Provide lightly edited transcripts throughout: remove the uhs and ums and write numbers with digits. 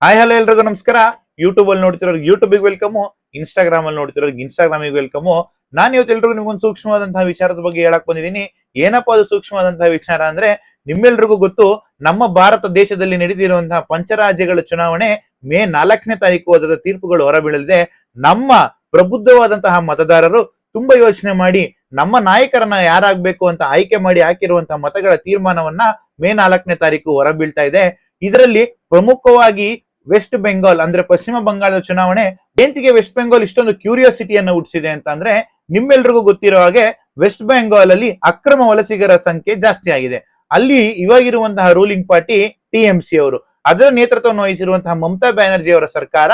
Hi hello ಎಲ್ರಿಗೂ ನಮಸ್ಕಾರ. YouTube ಅಲ್ಲಿ ನೋಡ್ತಿರೋರ್ಗೆ ಯೂಟ್ಯೂಬಿಗೆ ವೆಲ್ಕಮ್, ಇನ್ಸ್ಟಾಗ್ರಾಮ್ ಅಲ್ಲಿ ನೋಡ್ತಿರೋರ್ಗೆ ಇನ್ಸ್ಟಾಗ್ರಾಮಿಗೆ ವೆಲ್ಕಮ್. ನಾನು ಇವತ್ತು ಎಲ್ರಿಗೂ ನಿಮ್ಗೊಂದು ಸೂಕ್ಷ್ಮವಾದಂತಹ ವಿಚಾರದ ಬಗ್ಗೆ ಹೇಳಕ್ ಬಂದಿದ್ದೀನಿ. ಏನಪ್ಪಾ ಅದು ಸೂಕ್ಷ್ಮವಾದಂತಹ ವಿಚಾರ ಅಂದ್ರೆ, ನಿಮ್ಮೆಲ್ರಿಗೂ ಗೊತ್ತು, ನಮ್ಮ ಭಾರತ ದೇಶದಲ್ಲಿ ನಡೆದಿರುವಂತಹ ಪಂಚರಾಜ್ಯಗಳ ಚುನಾವಣೆ ಮೇ 4ನೇ ತಾರೀಕು ಅದರ ತೀರ್ಪುಗಳು ಹೊರಬೀಳಲಿದೆ. ನಮ್ಮ ಪ್ರಬುದ್ಧವಾದಂತಹ ಮತದಾರರು ತುಂಬಾ ಯೋಚನೆ ಮಾಡಿ ನಮ್ಮ ನಾಯಕರನ್ನ ಯಾರಾಗ್ಬೇಕು ಅಂತ ಆಯ್ಕೆ ಮಾಡಿ ಹಾಕಿರುವಂತಹ ಮತಗಳ ತೀರ್ಮಾನವನ್ನ ಮೇ 4ನೇ ತಾರೀಕು ಹೊರಬೀಳ್ತಾ ಇದೆ. ಇದರಲ್ಲಿ ಪ್ರಮುಖವಾಗಿ ವೆಸ್ಟ್ ಬೆಂಗಾಲ್ ಅಂದ್ರೆ ಪಶ್ಚಿಮ ಬಂಗಾಳದ ಚುನಾವಣೆ. ಏಂತಿಗೆ ವೆಸ್ಟ್ ಬೆಂಗಾಲ್ ಇಷ್ಟೊಂದು ಕ್ಯೂರಿಯಾಸಿಟಿಯನ್ನು ಹುಟ್ಟಿಸಿದೆ ಅಂತ ಅಂದ್ರೆ, ನಿಮ್ಮೆಲ್ರಿಗೂ ಗೊತ್ತಿರೋ ಹಾಗೆ ವೆಸ್ಟ್ ಬೆಂಗಾಲ್ ಅಲ್ಲಿ ಅಕ್ರಮ ವಲಸಿಗರ ಸಂಖ್ಯೆ ಜಾಸ್ತಿ ಆಗಿದೆ. ಅಲ್ಲಿ ಇವಾಗಿರುವಂತಹ ರೂಲಿಂಗ್ ಪಾರ್ಟಿ ಟಿಎಂಸಿ ಅವರು, ಅದರ ನೇತೃತ್ವವನ್ನು ವಹಿಸಿರುವಂತಹ ಮಮತಾ ಬ್ಯಾನರ್ಜಿ ಅವರ ಸರ್ಕಾರ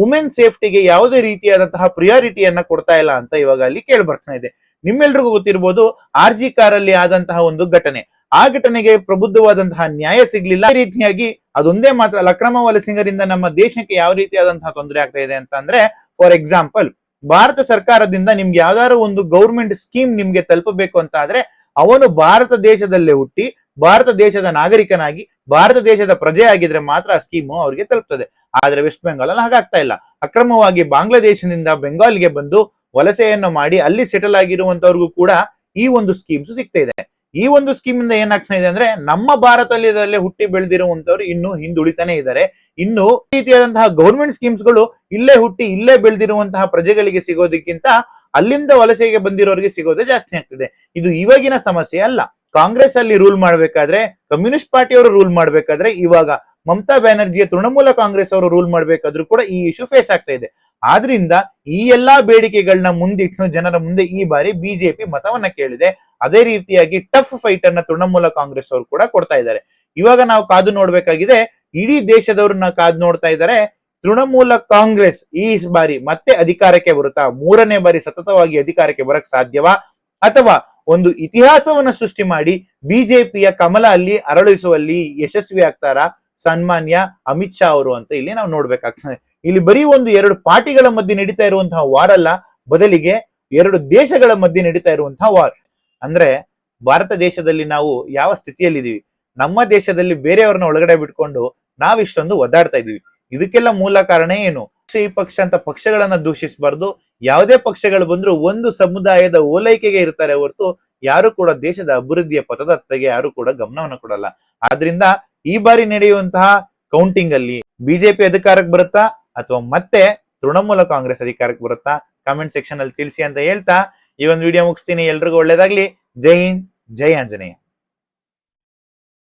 ವುಮೆನ್ ಸೇಫ್ಟಿಗೆ ಯಾವುದೇ ರೀತಿಯಾದಂತಹ ಪ್ರಿಯಾರಿಟಿಯನ್ನ ಕೊಡ್ತಾ ಇಲ್ಲ ಅಂತ ಇವಾಗ ಅಲ್ಲಿ ಕೇಳಿ ಬರ್ತಾ ಇದೆ. ನಿಮ್ಮೆಲ್ರಿಗೂ ಗೊತ್ತಿರಬಹುದು, ಆರ್ಜಿ ಕಾರಲ್ಲಿ ಆದಂತಹ ಒಂದು ಘಟನೆ. ಆ ಘಟನೆಗೆ ಪ್ರಬುದ್ಧವಾದಂತಹ ನ್ಯಾಯ ಸಿಗ್ಲಿಲ್ಲ. ಈ ರೀತಿಯಾಗಿ ಅದೊಂದೇ ಮಾತ್ರ ಅಲ್ಲ, ಅಕ್ರಮ ವಲಸಿಗರಿಂದ ನಮ್ಮ ದೇಶಕ್ಕೆ ಯಾವ ರೀತಿಯಾದಂತಹ ತೊಂದರೆ ಆಗ್ತಾ ಇದೆ ಅಂತ ಅಂದ್ರೆ, ಫಾರ್ ಎಕ್ಸಾಂಪಲ್, ಭಾರತ ಸರ್ಕಾರದಿಂದ ನಿಮ್ಗೆ ಯಾವ್ದಾದ್ರು ಒಂದು ಗೌರ್ಮೆಂಟ್ ಸ್ಕೀಮ್ ನಿಮ್ಗೆ ತಲುಪಬೇಕು ಅಂತ ಆದ್ರೆ, ಅವನು ಭಾರತ ದೇಶದಲ್ಲೇ ಹುಟ್ಟಿ ಭಾರತ ದೇಶದ ನಾಗರಿಕನಾಗಿ ಭಾರತ ದೇಶದ ಪ್ರಜೆ ಆಗಿದ್ರೆ ಮಾತ್ರ ಆ ಸ್ಕೀಮು ಅವ್ರಿಗೆ ತಲುಪ್ತದೆ. ಆದ್ರೆ ವೆಸ್ಟ್ ಬೆಂಗಾಲ್ ಅಲ್ಲಿ ಹಾಗಾಗ್ತಾ ಇಲ್ಲ. ಅಕ್ರಮವಾಗಿ ಬಾಂಗ್ಲಾದೇಶದಿಂದ ಬೆಂಗಾಲ್ಗೆ ಬಂದು ವಲಸೆಯನ್ನು ಮಾಡಿ ಅಲ್ಲಿ ಸೆಟಲ್ ಆಗಿರುವಂತವ್ರಿಗೂ ಕೂಡ ಈ ಒಂದು ಸ್ಕೀಮ್ಸ್ ಸಿಗ್ತಾ ಇದೆ. ಈ ಒಂದು ಸ್ಕೀಮ್ ಇಂದ ಏನಾಗ್ತಾ ಇದೆ ಅಂದ್ರೆ, ನಮ್ಮ ಭಾರತದಲ್ಲಿ ಹುಟ್ಟಿ ಬೆಳೆದಿರುವಂತವ್ರು ಇನ್ನು ಹಿಂದುಳಿತಾನೆ ಇದ್ದಾರೆ. ಇನ್ನು ರೀತಿಯಾದಂತಹ ಗೌರ್ಮೆಂಟ್ ಸ್ಕೀಮ್ಸ್ ಗಳು ಇಲ್ಲೇ ಹುಟ್ಟಿ ಇಲ್ಲೇ ಬೆಳೆದಿರುವಂತಹ ಪ್ರಜೆಗಳಿಗೆ ಸಿಗೋದಕ್ಕಿಂತ ಅಲ್ಲಿಂದ ವಲಸೆಗೆ ಬಂದಿರೋರಿಗೆ ಸಿಗೋದೇ ಜಾಸ್ತಿ ಆಗ್ತಿದೆ. ಇದು ಇವಾಗಿನ ಸಮಸ್ಯೆ ಅಲ್ಲ. ಕಾಂಗ್ರೆಸ್ ಅಲ್ಲಿ ರೂಲ್ ಮಾಡ್ಬೇಕಾದ್ರೆ, ಕಮ್ಯುನಿಸ್ಟ್ ಪಾರ್ಟಿಯವರು ರೂಲ್ ಮಾಡ್ಬೇಕಾದ್ರೆ, ಇವಾಗ ಮಮತಾ ಬ್ಯಾನರ್ಜಿಯ ತೃಣಮೂಲ ಕಾಂಗ್ರೆಸ್ ಅವರು ರೂಲ್ ಮಾಡ್ಬೇಕಾದ್ರೂ ಕೂಡ ಈ ಇಶ್ಯೂ ಫೇಸ್ ಆಗ್ತಾ ಇದೆ. ಆದ್ರಿಂದ ಈ ಎಲ್ಲಾ ಬೇಡಿಕೆಗಳನ್ನ ಮುಂದಿಟ್ಟು ಜನರ ಮುಂದೆ ಈ ಬಾರಿ ಬಿಜೆಪಿ ಮತವನ್ನ ಕೇಳಿದೆ. ಅದೇ ರೀತಿಯಾಗಿ ಟಫ್ ಫೈಟ್ ಅನ್ನ ತೃಣಮೂಲ ಕಾಂಗ್ರೆಸ್ ಅವರು ಕೂಡ ಕೊಡ್ತಾ ಇದ್ದಾರೆ. ಇವಾಗ ನಾವು ಕಾದು ನೋಡ್ಬೇಕಾಗಿದೆ. ಇಡೀ ದೇಶದವ್ರನ್ನ ಕಾದು ನೋಡ್ತಾ ಇದ್ದಾರೆ. ತೃಣಮೂಲ ಕಾಂಗ್ರೆಸ್ ಈ ಬಾರಿ ಮತ್ತೆ ಅಧಿಕಾರಕ್ಕೆ ಬರುತ್ತಾ, 3ನೇ ಬಾರಿ ಸತತವಾಗಿ ಅಧಿಕಾರಕ್ಕೆ ಬರಕ್ ಸಾಧ್ಯವಾ, ಅಥವಾ ಒಂದು ಇತಿಹಾಸವನ್ನ ಸೃಷ್ಟಿ ಮಾಡಿ ಬಿಜೆಪಿಯ ಕಮಲ ಅಲ್ಲಿ ಅರಳಿಸುವಲ್ಲಿ ಯಶಸ್ವಿ ಆಗ್ತಾರಾ ಸನ್ಮಾನ್ಯ ಅಮಿತ್ ಶಾ ಅವರು ಅಂತ ಇಲ್ಲಿ ನಾವು ನೋಡ್ಬೇಕಾಗ್ತದೆ. ಇಲ್ಲಿ ಬರೀ ಒಂದು 2 ಪಾರ್ಟಿಗಳ ಮಧ್ಯೆ ನಡೀತಾ ಇರುವಂತಹ ವಾರ್ ಅಲ್ಲ, ಬದಲಿಗೆ 2 ದೇಶಗಳ ಮಧ್ಯೆ ನಡೀತಾ ಇರುವಂತಹ ವಾರ್. ಅಂದ್ರೆ ಭಾರತ ದೇಶದಲ್ಲಿ ನಾವು ಯಾವ ಸ್ಥಿತಿಯಲ್ಲಿದ್ದೀವಿ, ನಮ್ಮ ದೇಶದಲ್ಲಿ ಬೇರೆಯವ್ರನ್ನ ಒಳಗಡೆ ಬಿಟ್ಕೊಂಡು ನಾವಿಷ್ಟೊಂದು ಒದ್ದಾಡ್ತಾ ಇದೀವಿ. ಇದಕ್ಕೆಲ್ಲ ಮೂಲ ಕಾರಣ ಏನು? ಈ ಪಕ್ಷ ಅಂತ ಪಕ್ಷಗಳನ್ನ ದೂಷಿಸಬಾರ್ದು. ಯಾವುದೇ ಪಕ್ಷಗಳು ಬಂದ್ರು ಒಂದು ಸಮುದಾಯದ ಓಲೈಕೆಗೆ ಇರ್ತಾರೆ ಹೊರತು ಯಾರು ಕೂಡ ದೇಶದ ಅಭಿವೃದ್ಧಿಯ ಪಥದತ್ತೆಗೆ ಯಾರು ಕೂಡ ಗಮನವನ್ನು ಕೊಡಲ್ಲ. ಆದ್ರಿಂದ ಈ ಬಾರಿ ನಡೆಯುವಂತಹ ಕೌಂಟಿಂಗ್ ಅಲ್ಲಿ ಬಿಜೆಪಿ ಅಧಿಕಾರಕ್ಕೆ ಬರುತ್ತಾ ಅಥವಾ ಮತ್ತೆ ತೃಣಮೂಲ ಕಾಂಗ್ರೆಸ್ ಅಧಿಕಾರಕ್ಕೆ ಬರುತ್ತಾ, ಕಾಮೆಂಟ್ ಸೆಕ್ಷನ್ ಅಲ್ಲಿ ತಿಳಿಸಿ ಅಂತ ಹೇಳ್ತಾ ಈ ಒಂದು ವಿಡಿಯೋ ಮುಗಿಸ್ತೀನಿ. ಎಲ್ರಿಗೂ ಒಳ್ಳೇದಾಗ್ಲಿ. ಜೈ ಹಿಂದ್, ಜೈ ಆಂಜನೇಯ.